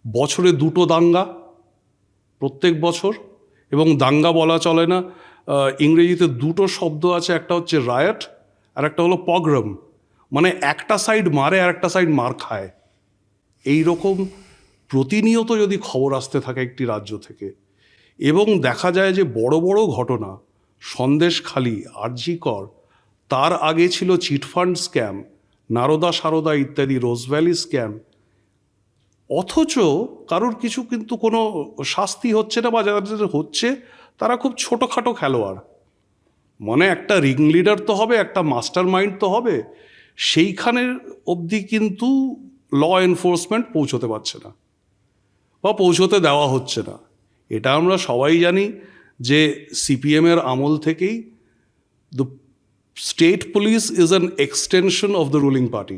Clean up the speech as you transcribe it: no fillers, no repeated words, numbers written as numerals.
বছরে 2টো দাঙ্গা প্রত্যেক বছর, এবং দাঙ্গা বলা চলে না, ইংরেজিতে 2টো শব্দ আছে, একটা হচ্ছে রায়ট আর একটা হলো পগ্রম, মানে একটা সাইড মারে আর একটা সাইড মার খায়। এই রকম প্রতিনিয়ত যদি খবর আসতে থাকে একটি রাজ্য থেকে, এবং দেখা যায় যে বড় বড় ঘটনা, সন্দেশখালি, আরজিকর, তার আগে ছিল চিটফান্ড স্ক্যাম, নারদা সারদা ইত্যাদি, রোজভ্যালি স্ক্যাম, অথচ কারোর কিছু কিন্তু কোনো শাস্তি হচ্ছে না, বা যাদের হচ্ছে তারা খুব ছোটোখাটো খেলোয়াড়। মানে একটা রিং লিডার তো হবে, একটা মাস্টার মাইন্ড তো হবে, সেইখানের অবধি কিন্তু ল এনফোর্সমেন্ট পৌঁছতে পারছে না বা পৌঁছতে দেওয়া হচ্ছে না। এটা আমরা সবাই জানি যে সিপিএমের আমল থেকেই the state police is an extension of the ruling party.